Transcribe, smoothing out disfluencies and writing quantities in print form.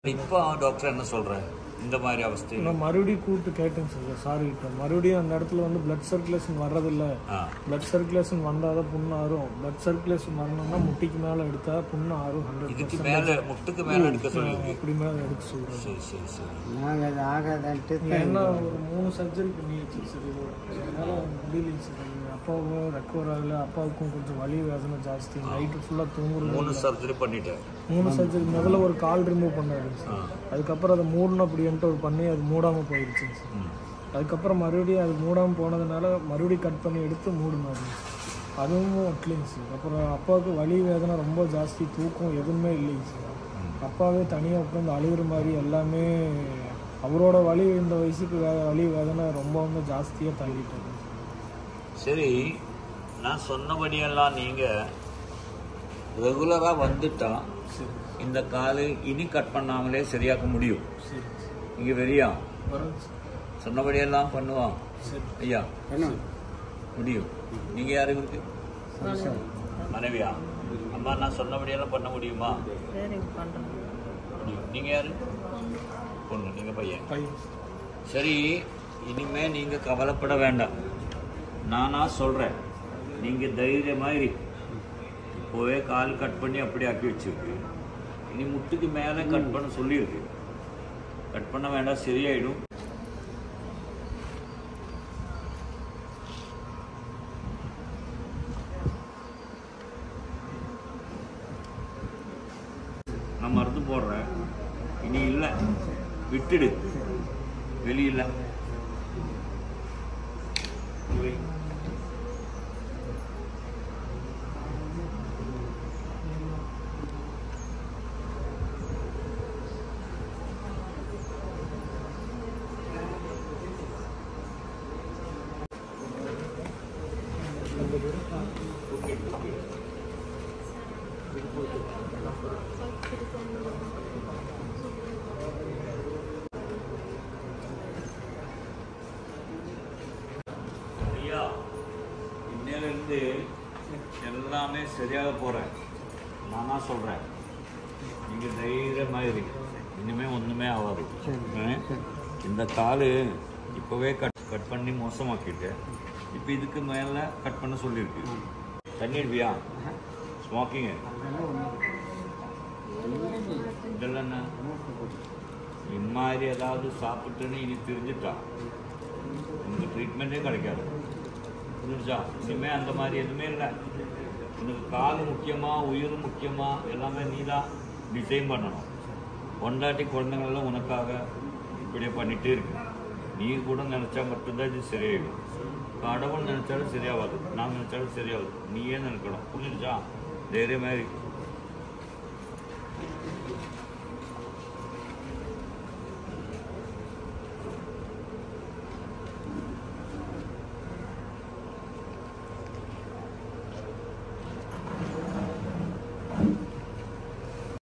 இப்போ டாக்டர் என்ன சொல்றாரு இந்த மாதிரி அவஸ்தை? நான் மறுபடியும் கூப்பிட்டு கேட்டேன் சார். சாரி இப்போ மறுபடியும் அந்த இடத்துல வந்து பிளட் சர்க்குலேஷன் வர்றதில்ல. பிளட் சர்க்குலேஷன் வந்தால் தான் புண்ணு ஆறும். பிளட் சர்க்குலேஷன் வரணும்னா முட்டிக்கு மேலே எடுத்தா புண்ணு ஆறும். 100% மேலே முட்டுக்கு மேலே எடுக்க சொல்லுங்க. அப்படி மேலே எடுக்க சொல்கிறேன். சரி சரி சரி. நாங்கள் அது ஆகாதான்ட்டு ஏன்னா ஒரு 3 சர்ஜரி பண்ணியாச்சு சார். இது அதனால் முடியலைங்க சார். அப்பாவுக்கும் ரெக்கவர் ஆகலை. அப்பாவுக்கும் கொஞ்சம் வலி வேதனை ஜாஸ்தி. நைட்டு ஃபுல்லாக தூங்குறது. 3 சர்ஜரி பண்ணிட்டேன். 3 சர்ஜரி. முதல்ல ஒரு கால் ரிமூவ் பண்ணாரு சார். அதுக்கப்புறம் அதை மூடணும் அப்படின்ட்டு ஒரு பண்ணி அது மூடாமல் போயிடுச்சுங்க சார். அதுக்கப்புறம் மறுபடியும் அது மூடாமல் போனதுனால மறுபடியும் கட் பண்ணி எடுத்து மூடினாரு. அதுவும் ஒட்டலைங்க சார். அப்புறம் அப்பாவுக்கு வலி வேதனை ரொம்ப ஜாஸ்தி. தூக்கம் எதுவுமே இல்லைங்க சார். அப்பாவே தனியாக உட்காந்து அழுகிற மாதிரி எல்லாமே. அவரோட வலி இந்த வயசுக்கு வலி வேதனை ரொம்ப வந்து ஜாஸ்தியாக தாங்கிட்டாங்க. சரி, நான் சொன்னபடியெல்லாம் நீங்கள் ரெகுலராக வந்துட்டா இந்த காலு இனி கட் பண்ணாமலே சரியாக்க முடியும். இங்கே வெறியா சொன்னபடியெல்லாம் பண்ணுவான் ஐயா முடியும். நீங்கள் யாரு இருக்கு? மனைவியா? அம்மா நான் சொன்னபடியெல்லாம் பண்ண முடியுமா? முடியும். நீங்கள் யாரு? பொண்ணு. நீங்கள் பையன். சரி, இனிமே நீங்கள் கவலைப்பட வேண்டாம். நானா சொல்கிறேன். நீங்கள் தைரியமாக இப்போவே கால் கட் பண்ணி அப்படி ஆக்கி வச்சுருக்கு. இனி முட்டுக்கு மேலே கட் பண்ண சொல்லியிருக்கு. கட் பண்ண வேண்டாம், சரியாயிடும். நான் மருந்து போடுறேன். இனி இல்லை, விட்டுடு. வெளியில்லை. ஐயா, இன்னிலிருந்து எல்லாமே சரியாக போகிறேன். நானா சொல்கிறேன். நீங்கள் தைரியமாக இருக்கு. இனிமேல் ஒன்றுமே ஆகாது. இந்த காலு இப்போவே கட் பண்ணி மோசமாக்கிட்டு இப்போ இதுக்கு மேலே கட் பண்ண சொல்லியிருக்கு. தண்ணி அடிப்பியா? ஸ்மோக்கிங்கு இதெல்லாம் என்ன இம்மாதிரி ஏதாவது சாப்பிட்டுன்னு இனி தெரிஞ்சுட்டா உனக்கு ட்ரீட்மெண்ட்டே கிடைக்காது. புரிஞ்சா? இனிமேல் அந்த மாதிரி எதுவுமே இல்லை. உனக்கு கால் முக்கியமாக, உயிர் முக்கியமாக, எல்லாமே நீ தான் டிசைன் பண்ணணும். பொண்டாட்டி குழந்தைங்களெல்லாம் உனக்காக இப்படியே பண்ணிகிட்டே இருக்கு. நீ கூட நினச்சா மட்டும்தான் இது சரியாயிடும். கடவுள் நினச்சாலும் சரியாகாது. நான் நினச்சாலும் சரியாகுது. நீயே நினைக்கணும். புரிஞ்சுச்சா? தைரியமாக இருக்கு.